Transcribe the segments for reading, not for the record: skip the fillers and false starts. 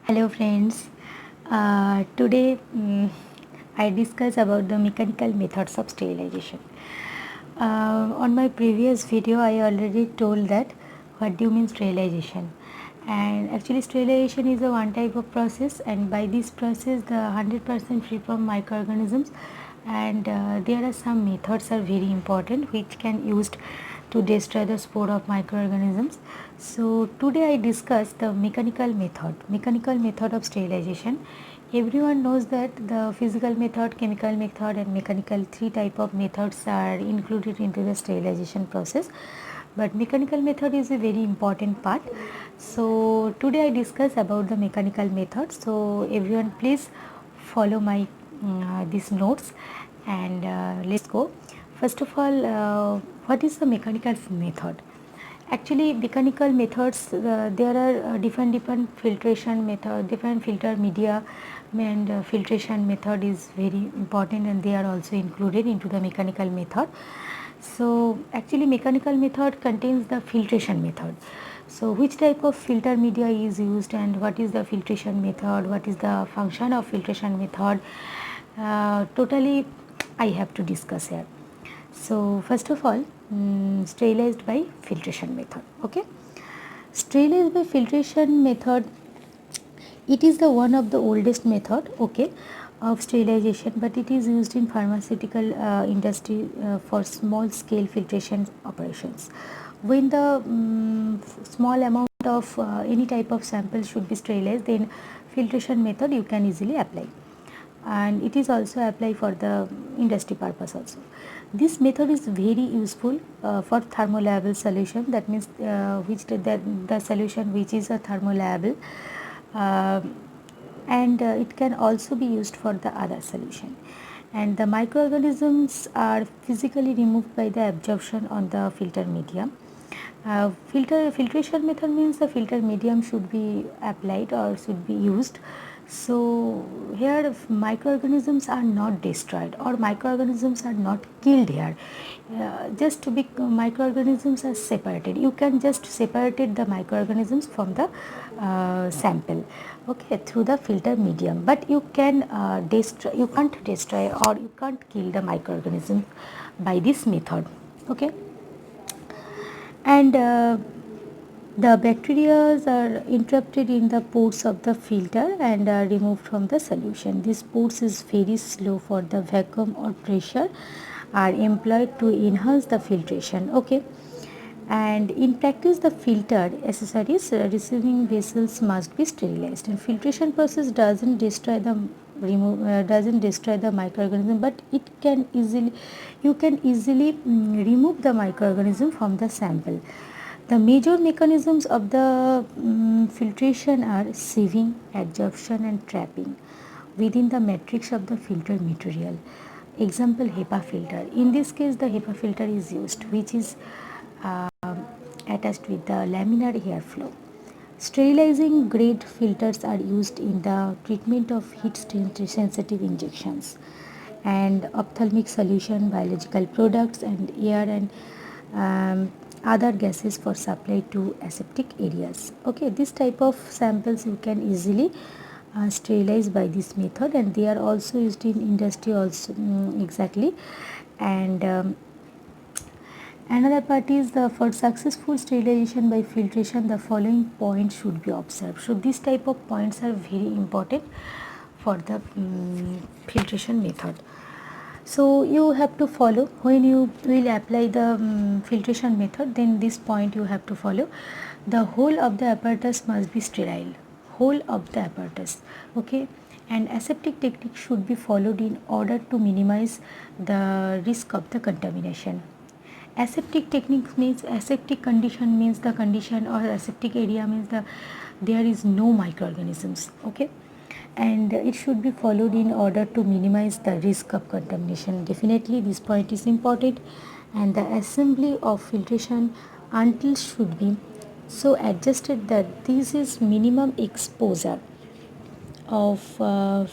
Hello friends. Today I discuss about the mechanical methods of sterilization. On my previous video I already told that what do you mean sterilization, and actually sterilization is a one type of process, and by this process the 100% free from microorganisms, and there are some methods are very important which can used to destroy the spore of microorganisms. So today I discuss the mechanical method of sterilization. Everyone knows that the physical method, chemical method and mechanical, three type of methods are included into the sterilization process, but mechanical method is a very important part. So today I discuss about the mechanical method. So everyone please follow my these notes, and let's go. First of all, what is the mechanical method? Actually, mechanical methods, there are different filtration method, different filter media, and filtration method is very important, and they are also included into the mechanical method. So actually mechanical method contains the filtration method. So which type of filter media is used, and what is the filtration method, what is the function of filtration method, totally I have to discuss here. So first of all, sterilized by filtration method. Okay, sterilized by filtration method, it is the one of the oldest method, okay, of sterilization, but it is used in pharmaceutical industry for small scale filtration operations. When the small amount of any type of sample should be sterilized, then filtration method you can easily apply, and it is also applied for the industry purpose also. This method is very useful for thermolayable solution, that means the solution which is a thermolayable, uh, and it can also be used for the other solution, and the microorganisms are physically removed by the absorption on the filter medium. Filtration method means the filter medium should be applied or should be used. So here microorganisms are not destroyed or microorganisms are not killed here. Just to be microorganisms are separated. You can just separate the microorganisms from the sample, okay, through the filter medium. But you can destroy. You can't destroy or you can't kill the microorganism by this method. Okay, and the bacteria are interrupted in the pores of the filter and are removed from the solution. This pores is very slow for the vacuum or pressure are employed to enhance the filtration. Okay, and in practice the filtered accessories receiving vessels must be sterilized, and filtration process doesn't destroy the microorganism, but it can easily remove the microorganism from the sample. The major mechanisms of the filtration are sieving, adsorption and trapping within the matrix of the filter material. Example, HEPA filter. In this case the HEPA filter is used, which is attached with the laminar airflow. Sterilizing grade filters are used in the treatment of heat sensitive injections and ophthalmic solution, biological products and air and other gases for supply to aseptic areas. Okay, this type of samples you can easily sterilize by this method, and they are also used in industry also, exactly. And another part is for successful sterilization by filtration, the following points should be observed. So these type of points are very important for the filtration method. So you have to follow when you will apply the filtration method, then this point you have to follow. The whole of the apparatus must be sterile, whole of the apparatus, okay, and aseptic technique should be followed in order to minimize the risk of the contamination. Aseptic technique means aseptic condition means the condition, or aseptic area means there is no microorganisms, okay, and it should be followed in order to minimize the risk of contamination. Definitely this point is important, and the assembly of filtration until should be so adjusted that this is minimum exposure of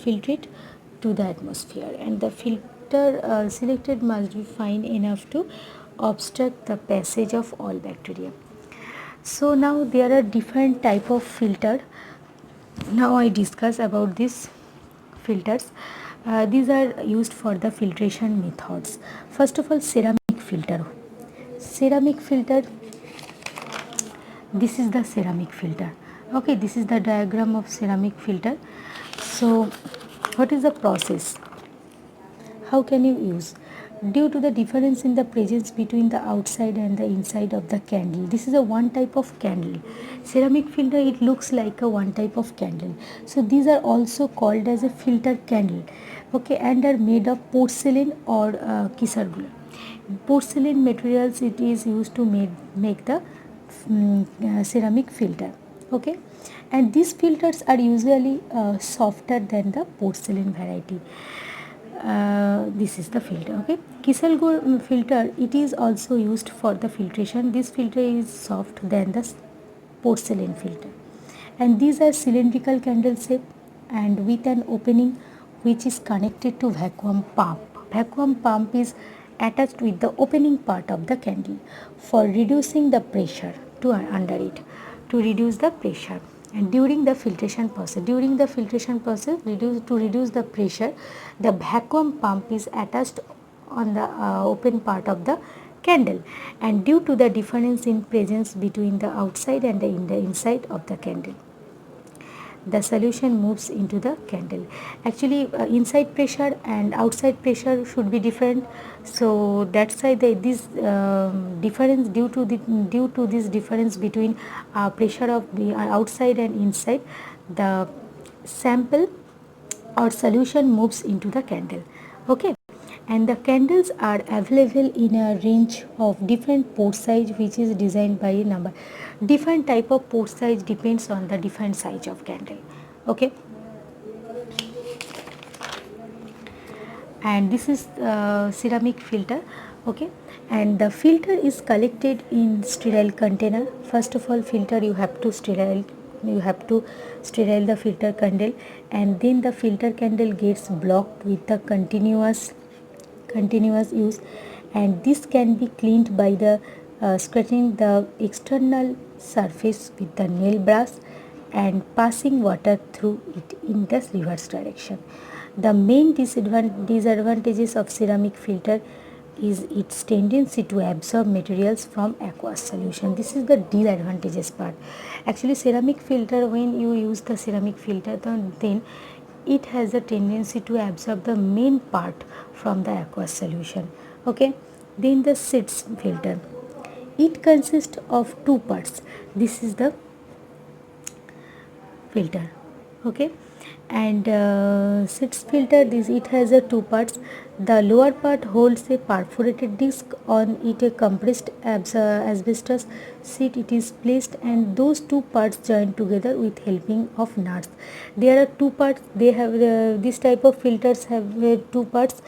filtrate to the atmosphere, and the filter selected must be fine enough to obstruct the passage of all bacteria. So now there are different type of filter Now I discuss about these filters. These are used for the filtration methods. First of all, ceramic filter. Ceramic filter, this is the ceramic filter. Okay, this is the diagram of ceramic filter. So what is the process? How can you use? Due to the difference in the presence between the outside and the inside of the candle, this is a one type of candle. Ceramic filter, it looks like a one type of candle. So these are also called as a filter candle. Okay, and are made of porcelain or kisargula. Porcelain materials, it is used to make the ceramic filter. Okay, and these filters are usually softer than the porcelain variety. This is the filter. Okay, Kieselguhr filter, it is also used for the filtration. This filter is soft than the porcelain filter, and these are cylindrical candle shape and with an opening which is connected to vacuum pump. Vacuum pump is attached with the opening part of the candle for reducing the pressure to under it, to reduce the pressure. And during the filtration process, to reduce the pressure, the vacuum pump is attached on the open part of the candle, and due to the difference in presence between the outside and the inside of the candle, the solution moves into the candle. Actually, inside pressure and outside pressure should be different, so that's why this difference, due to this difference between pressure of the outside and inside, the sample or solution moves into the candle. Okay, and the candles are available in a range of different port size, which is designed by a number. Different type of port size depends on the different size of candle. Okay, and this is ceramic filter. Okay, and the filter is collected in sterile container. First of all, filter you have to sterile the filter candle, and then the filter candle gets blocked with the continuous use, and this can be cleaned by the scratching the external surface with the nail brush and passing water through it in the reverse direction. The main disadvantages of ceramic filter is its tendency to absorb materials from aqueous solution. This is the disadvantages part. Actually, ceramic filter, when you use the ceramic filter, then it has a tendency to absorb the main part from the aqueous solution. Okay, then the seeds filter, it consists of two parts. This is the filter. Okay, and seeds filter, it has a two parts. The lower part holds a perforated disc, on it a compressed asbestos sheet it is placed, and those two parts join together with helping of nuts. There are two parts. They have this type of filters have two parts,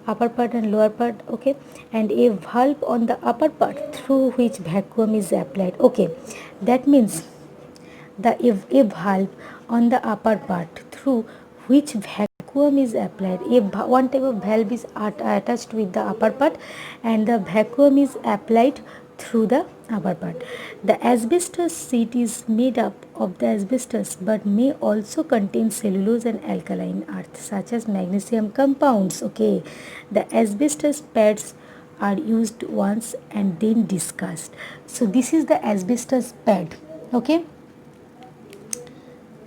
upper part and lower part. Okay, and a valve on the upper part through which vacuum is applied. Okay, that means the a valve on the upper part through which vacuum is applied. One type of valve is attached with the upper part, and the vacuum is applied through the upper part. The asbestos sheet is made up of the asbestos but may also contain cellulose and alkaline earth such as magnesium compounds. Okay, the asbestos pads are used once and then discarded. So this is the asbestos pad. Okay,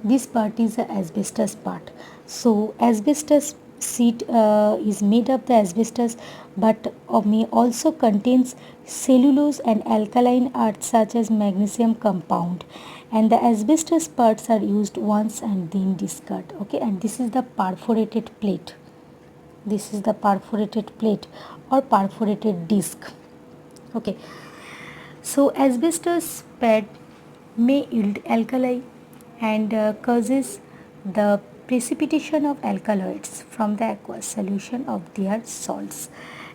this part is the asbestos part. So asbestos sheet is made of the asbestos but may also contains cellulose and alkaline earth such as magnesium compound, and the asbestos parts are used once and then discard. Okay, and this is the perforated plate. This is the perforated plate or perforated disc. Okay, so asbestos pad may yield alkali and causes the precipitation of alkaloids from the aqueous solution of their salts.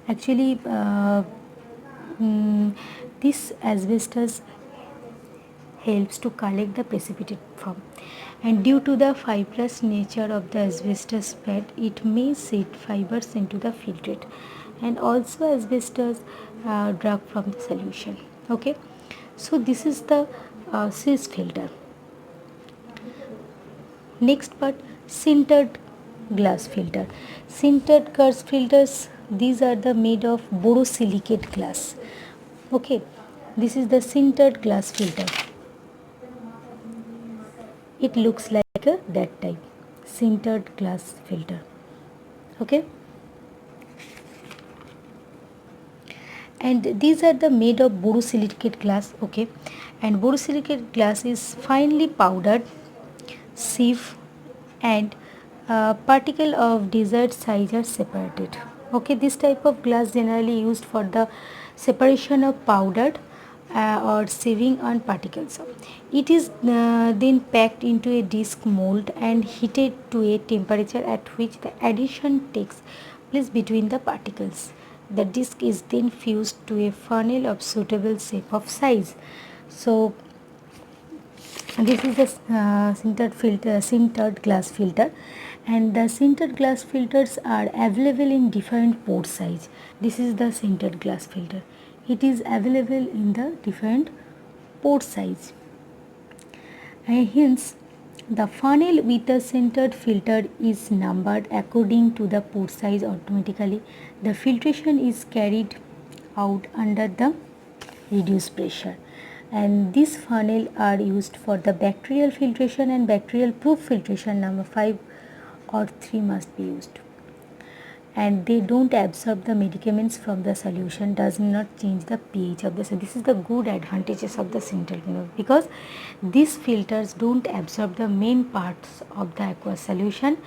Actually, this asbestos helps to collect the precipitate from, and due to the fibrous nature of the asbestos pad, it may seed fibers into the filtrate, and also asbestos drag from the solution. Okay, so this is the SIS filter. Next part, sintered glass filter. Sintered glass filters, these are the made of borosilicate glass. Okay, this is the sintered glass filter. It looks like that type, sintered glass filter. Okay, and these are the made of borosilicate glass. Okay, and borosilicate glass is finely powdered sieve and particle of desired size are separated. Okay, this type of glass generally used for the separation of powdered or sieving on particles. It is then packed into a disc mold and heated to a temperature at which the addition takes place between the particles. The disc is then fused to a funnel of suitable shape of size. So this is the sintered glass filter, and the sintered glass filters are available in different port size. This is the sintered glass filter. It is available in the different port size, and hence the funnel with the sintered filter is numbered according to the port size automatically. The filtration is carried out under the reduced pressure, and these funnel are used for the bacterial filtration and bacterial proof filtration. Number 5 or 3 must be used, and they don't absorb the medicaments from the solution, does not change the pH of the so this is the good advantages of the sintered because these filters don't absorb the main parts of the aqueous solution,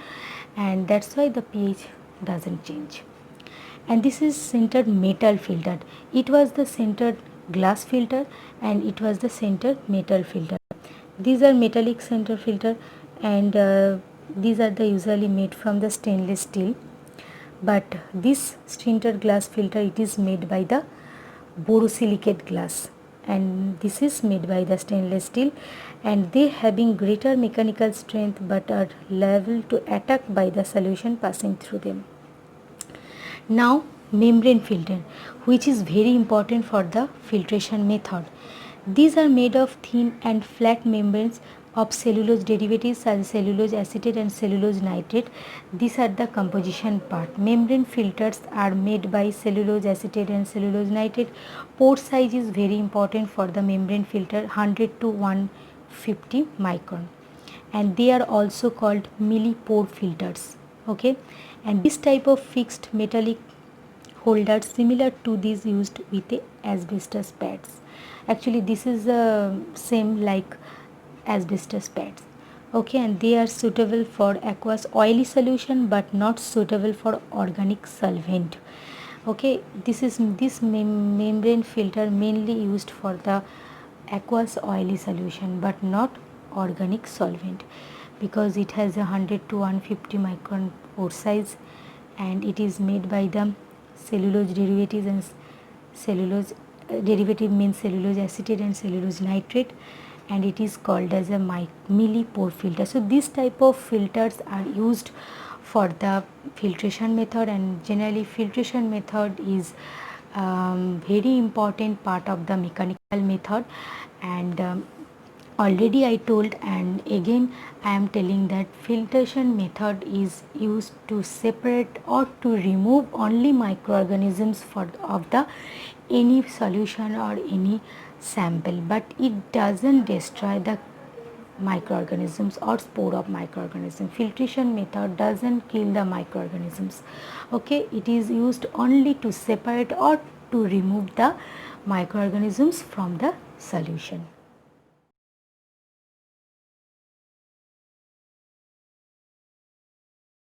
and that's why the pH doesn't change. And this is sintered metal filter. It was the sintered glass filter and it was the sintered metal filter. These are metallic sinter filter, and these are the usually made from the stainless steel, but this sintered glass filter, it is made by the borosilicate glass, and this is made by the stainless steel, and they having greater mechanical strength but are liable to attack by the solution passing through them. Now membrane filter, which is very important for the filtration method. These are made of thin and flat membranes of cellulose derivatives such as cellulose acetate and cellulose nitrate. These are the composition part. Membrane filters are made by cellulose acetate and cellulose nitrate. Pore size is very important for the membrane filter, 100 to 150 micron, and they are also called millipore filters. Okay, and this type of fixed metallic holders similar to these used with the asbestos pads. Actually this is same like asbestos pads. Okay, and they are suitable for aqueous oily solution but not suitable for organic solvent. Okay, this membrane filter mainly used for the aqueous oily solution but not organic solvent, because it has a 100 to 150 micron pore size, and it is made by the cellulose derivatives, and cellulose derivative means cellulose acetate and cellulose nitrate, and it is called as a millipore filter. So this type of filters are used for the filtration method, and generally filtration method is very important part of the mechanical method, and already I told, and again I am telling, that filtration method is used to separate or to remove only microorganisms of the any solution or any sample, but it doesn't destroy the microorganisms or spore of microorganisms. Filtration method doesn't kill the microorganisms. Okay, it is used only to separate or to remove the microorganisms from the solution.